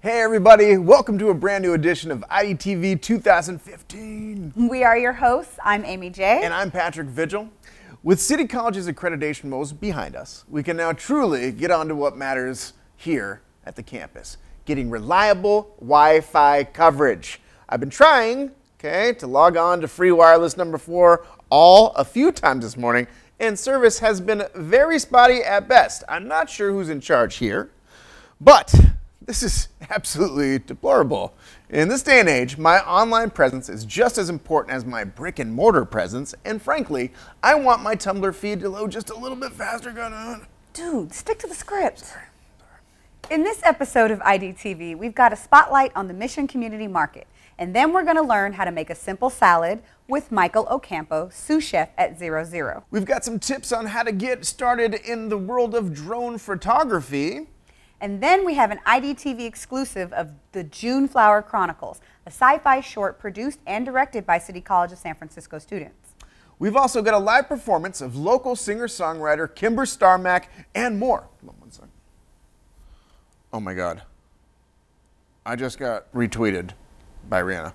Hey everybody, welcome to a brand new edition of IDTV 2015. We are your hosts. I'm Amy J. And I'm Patrick Vigil. With City College's accreditation woes behind us, we can now truly get on to what matters here at the campus, getting reliable Wi-Fi coverage. I've been trying, to log on to free wireless number 4 a few times this morning, and service has been very spotty at best. I'm not sure who's in charge here, but this is absolutely deplorable. In this day and age, my online presence is just as important as my brick and mortar presence, and frankly, I want my Tumblr feed to load just a little bit faster. Dude, stick to the script. Sorry. In this episode of IDTV, we've got a spotlight on the Mission Community Market, and then we're going to learn how to make a simple salad with Michael Ocampo, sous chef at 00. We've got some tips on how to get started in the world of drone photography. And then we have an IDTV exclusive of the June Flower Chronicles, a sci-fi short produced and directed by City College of San Francisco students. We've also got a live performance of local singer-songwriter Kymber Starmack and more. Come on, one second. Oh my God. I just got retweeted by Rihanna.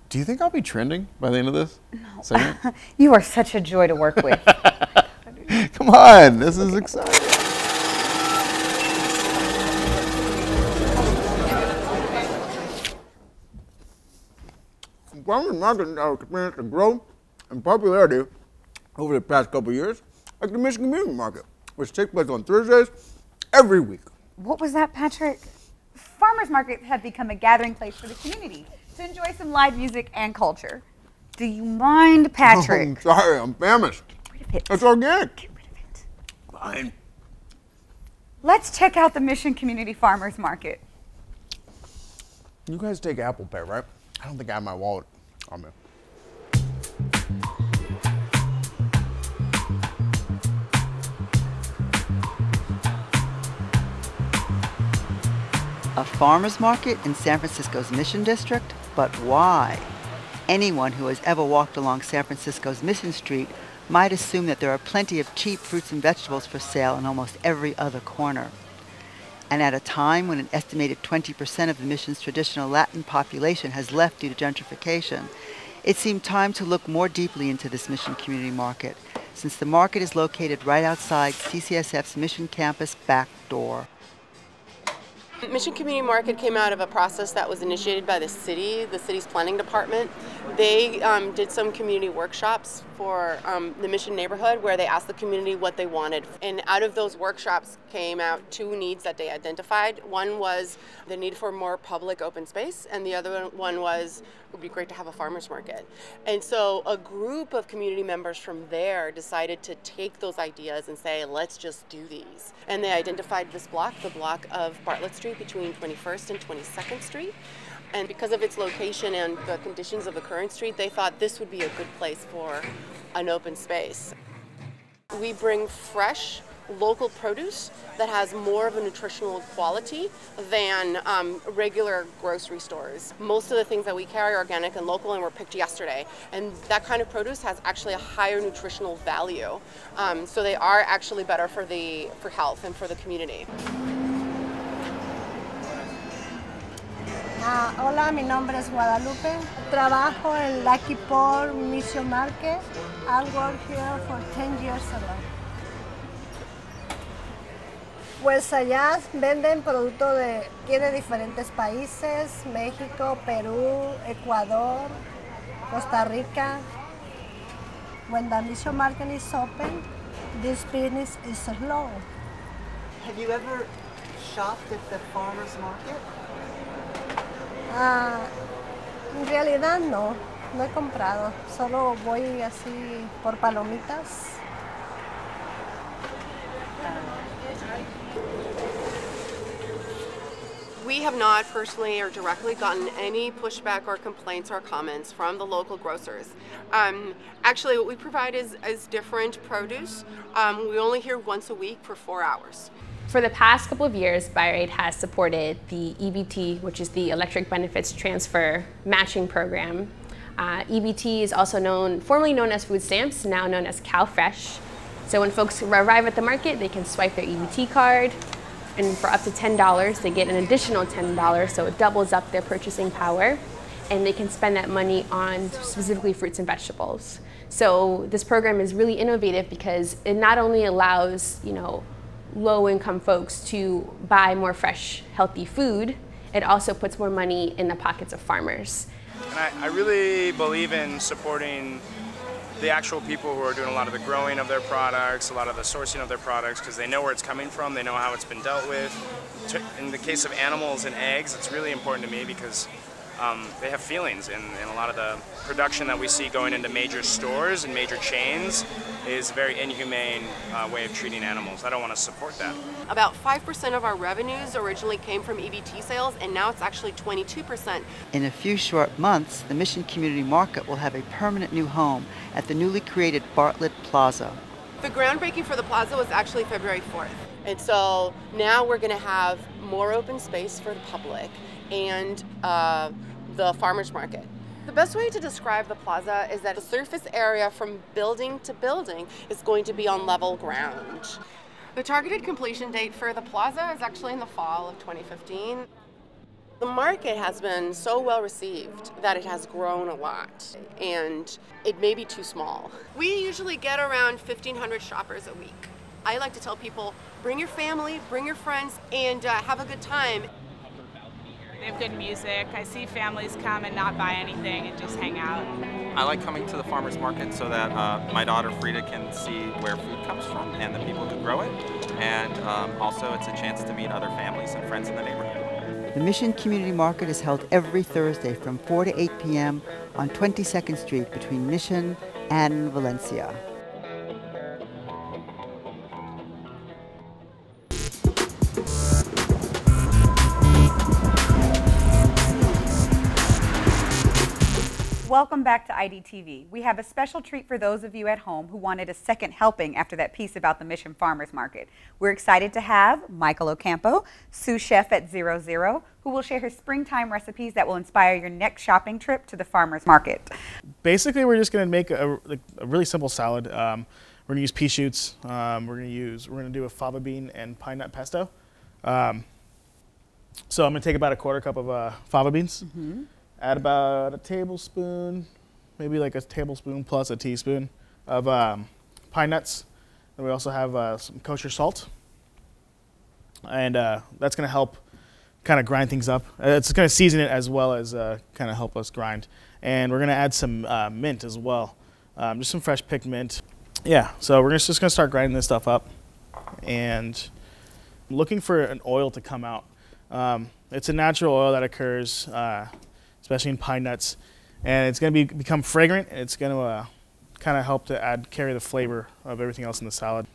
Do you think I'll be trending by the end of this segment? No. You are such a joy to work with. Come on, this is exciting. Farmers markets are experienced a growth in popularity over the past couple of years, like the Mission Community Market, which takes place on Thursdays every week. What was that, Patrick? Farmers markets have become a gathering place for the community to enjoy some live music and culture. Do you mind, Patrick? I'm sorry, I'm famished. Get rid of it. It's organic. Get rid of it. Fine. Let's check out the Mission Community Farmers Market. You guys take Apple Pay, right? I don't think I have my wallet on me. A farmer's market in San Francisco's Mission District? But why? Anyone who has ever walked along San Francisco's Mission Street might assume that there are plenty of cheap fruits and vegetables for sale in almost every other corner. And at a time when an estimated 20% of the Mission's traditional Latin population has left due to gentrification, it seemed time to look more deeply into this Mission Community Market, since the market is located right outside CCSF's Mission Campus back door. Mission Community Market came out of a process that was initiated by the city's planning department. They did some community workshops for the Mission neighborhood where they asked the community what they wanted. And out of those workshops came out 2 needs that they identified. One was the need for more public open space, and the other one was it would be great to have a farmer's market. And so a group of community members from there decided to take those ideas and say, let's just do these. And they identified this block, the block of Bartlett Street between 21st and 22nd Street. And because of its location and the conditions of the current street, they thought this would be a good place for an open space. We bring fresh, local produce that has more of a nutritional quality than regular grocery stores. Most of the things that we carry are organic and local and were picked yesterday. And that kind of produce has actually a higher nutritional value. So they are actually better for health and for the community. Hola, mi nombre es Guadalupe. Trabajo en Lucky Por Mission Market. I work here for 10 years ago. Pues allá venden productos de diferentes países, México, Perú, Ecuador, Costa Rica. When the Mission Market is open, this business is slow. Have you ever shopped at the farmer's market? En realidad no he comprado, solo voy así por palomitas. We have not personally or directly gotten any pushback or complaints or comments from the local grocers. Actually, what we provide is different produce. We only here once a week for 4 hours. For the past couple of years, BuyRate has supported the EBT, which is the Electric Benefits Transfer Matching Program. EBT is also formerly known as food stamps, now known as CalFresh. So when folks arrive at the market, they can swipe their EBT card, And for up to $10, they get an additional $10, so it doubles up their purchasing power, and they can spend that money on specifically fruits and vegetables. So this program is really innovative because it not only allows, low-income folks to buy more fresh, healthy food, it also puts more money in the pockets of farmers. And I really believe in supporting the actual people who are doing a lot of the growing of their products, a lot of the sourcing of their products, because they know where it's coming from, they know how it's been dealt with. In the case of animals and eggs, it's really important to me because they have feelings, and a lot of the production that we see going into major stores and major chains is a very inhumane way of treating animals. I don't want to support that. About 5% of our revenues originally came from EBT sales, and now it's actually 22%. In a few short months, the Mission Community Market will have a permanent new home at the newly created Bartlett Plaza. The groundbreaking for the plaza was actually February 4th. And so now we're going to have more open space for the public and the farmers market. The best way to describe the plaza is that the surface area from building to building is going to be on level ground. The targeted completion date for the plaza is actually in the fall of 2015. The market has been so well received that it has grown a lot, and it may be too small. We usually get around 1,500 shoppers a week. I like to tell people, bring your family, bring your friends, and have a good time. They have good music. I see families come and not buy anything and just hang out. I like coming to the farmers market so that my daughter Frida can see where food comes from and the people who grow it. And also it's a chance to meet other families and friends in the neighborhood. The Mission Community Market is held every Thursday from 4 to 8 p.m. on 22nd Street between Mission and Valencia. Welcome back to IDTV. We have a special treat for those of you at home who wanted a second helping after that piece about the Mission Farmers Market. We're excited to have Michael Ocampo, sous chef at 00, who will share his springtime recipes that will inspire your next shopping trip to the farmers market. Basically, we're just going to make a really simple salad. We're going to use pea shoots. We're going to do a fava bean and pine nut pesto. So I'm going to take about a quarter cup of fava beans. Mm-hmm. Add about a tablespoon, maybe like a tablespoon plus a teaspoon of pine nuts. And we also have some kosher salt. And that's going to help kind of grind things up. It's going to season it as well as kind of help us grind. And we're going to add some mint as well, just some fresh picked mint. Yeah, so we're just going to start grinding this stuff up. And I'm looking for an oil to come out. It's a natural oil that occurs especially in pine nuts, and it's going to become fragrant, and it's going to kind of help to carry the flavor of everything else in the salad.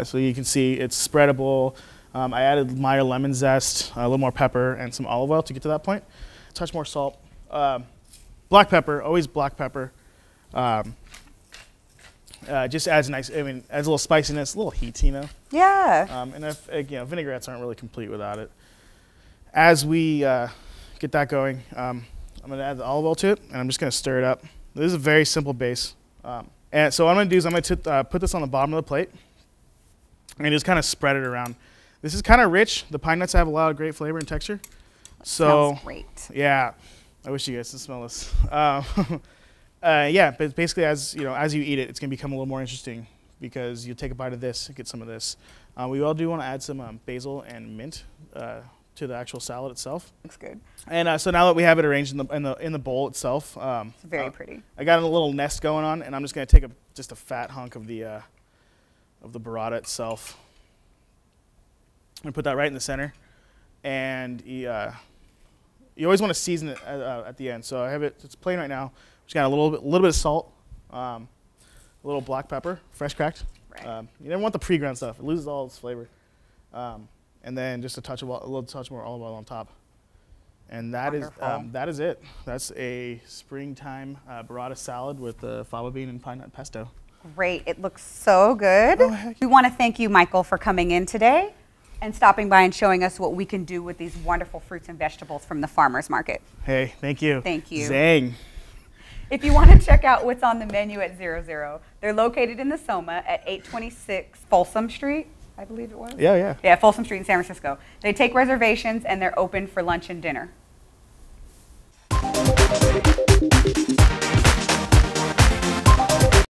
So you can see it's spreadable. I added Meyer lemon zest, a little more pepper, and some olive oil to get to that point. A touch more salt. Black pepper, always black pepper. Just adds adds a little spiciness, a little heat, Yeah. And vinaigrettes aren't really complete without it. As we get that going, I'm going to add the olive oil to it, and I'm just going to stir it up. This is a very simple base. And so what I'm going to do is I'm going to put this on the bottom of the plate and just kind of spread it around. This is kind of rich. The pine nuts have a lot of great flavor and texture. So, smells great. Yeah. I wish you guys could smell this. Yeah, but basically as you eat it, it's going to become a little more interesting because you take a bite of this and get some of this. We all do want to add some basil and mint to the actual salad itself. Looks good. And so now that we have it arranged in the bowl itself, it's very pretty. I got a little nest going on, and I'm just going to take just a fat hunk of the burrata itself. I'm going to put that right in the center, and you always want to season it at the end. So I have it's plain right now. Just got a little bit of salt, a little black pepper, fresh cracked. Right. You never want the pre-ground stuff; it loses all its flavor. And then just a little touch more olive oil on top. And that is it. That's a springtime burrata salad with the fava bean and pine nut pesto. Great. It looks so good. Oh, we want to thank you, Michael, for coming in today and stopping by and showing us what we can do with these wonderful fruits and vegetables from the farmers market. Hey, thank you. Thank you. Zang. If you want to check out what's on the menu at 00, they're located in the Soma at 826 Folsom Street. I believe it was. Yeah, yeah. Yeah, Folsom Street in San Francisco. They take reservations and they're open for lunch and dinner.